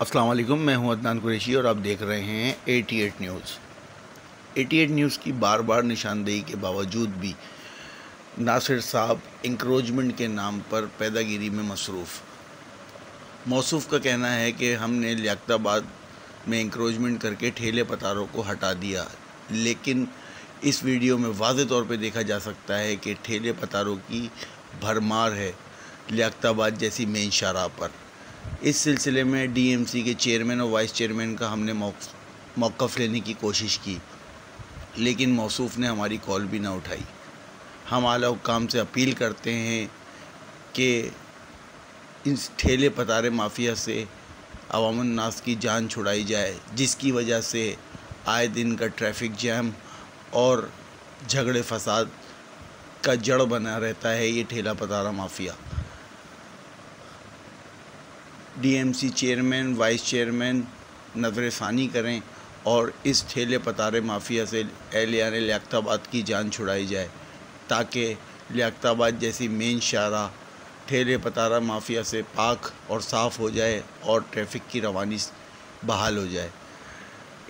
السلام علیکم، میں ہوں عدنان قریشی اور آپ دیکھ رہے ہیں 88 نیوز۔ 88 نیوز کی بار بار نشاندہی کے باوجود بھی ناصر صاحب انکروچمنٹ کے نام پر پیدا گیری میں مصروف۔ موصوف کا کہنا ہے کہ ہم نے لیاقت آباد میں انکروچمنٹ کر کے ٹھیلے پتاروں کو ہٹا دیا، لیکن اس ویڈیو میں واضح طور پہ دیکھا جا سکتا ہے کہ ٹھیلے پتاروں کی بھرمار ہے لیاقت آباد جیسی مین شاہراہ پر۔ اس سلسلے میں ڈی ایم سی کے چیئرمین اور وائس چیئرمین کا ہم نے موقف لینے کی کوشش کی، لیکن موصوف نے ہماری کال بھی نہ اٹھائی۔ ہم اعلیٰ حکام سے اپیل کرتے ہیں کہ اس ٹھیلے پتارے مافیا سے عوام الناس کی جان چھڑائی جائے، جس کی وجہ سے آئے دن کا ٹریفک جیم اور جھگڑے فساد کا جڑ بنا رہتا ہے یہ ٹھیلا پتارا mafia. D M C chairman, vice chairman نظر ثانی کریں اور اس ٹھیلے پتارے مافیا سے اہلیان لیاقت آباد کی جان چھڑائی جائے، تاکہ لیاقت آباد جیسی مین شاہراہ ٹھیلے پتارا مافیا سے پاک اور صاف ہو جائے اور ٹریفک کی روانی بحال ہو جائے۔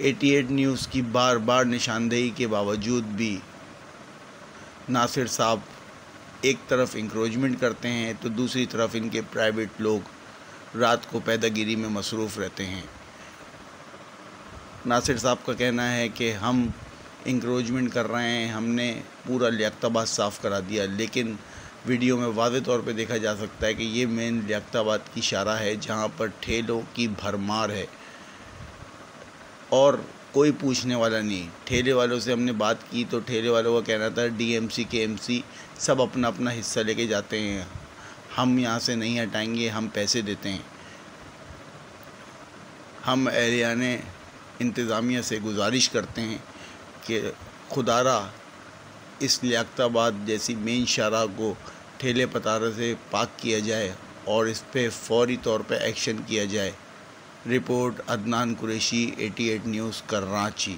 88 نیوز کی بار بار نشاندہی کے باوجود بھی ناصر صاحب ایک طرف انکروچمنٹ کرتے ہیں تو دوسری طرف ان کے پرائیویٹ لوگ رات کو پیدا گیری میں مصروف رہتے ہیں۔ ناصر صاحب کا کہنا ہے کہ ہم انکروچمنٹ کر رہے ہیں، ہم نے پورا لیاقت آباد صاف کرا دیا، لیکن ویڈیو میں واضح طور پہ دیکھا جا سکتا ہے کہ یہ مین لیاقت آباد کی شاہراہ ہے جہاں پر ٹھیلوں کی بھرمار ہے اور کوئی پوچھنے والا نہیں۔ ٹھیلے والوں سے ہم نے بات کی تو ٹھیلے والوں کا کہنا تھا ڈی ایم سی کے ایم سی سب اپنا اپنا حصہ لے کے جاتے ہیں، ہم یہاں سے نہیں ہٹائیں گے، ہم پیسے دیتے ہیں۔ ہم اہلیان انتظامیہ سے گزارش کرتے ہیں کہ خدا را اس لیاقت آباد جیسی مین شاہراہ کو ٹھیلے پتارے سے پاک کیا جائے اور اس پہ فوری طور پہ ایکشن کیا جائے۔ Report Adnan Qureshi, 88 news, Karachi.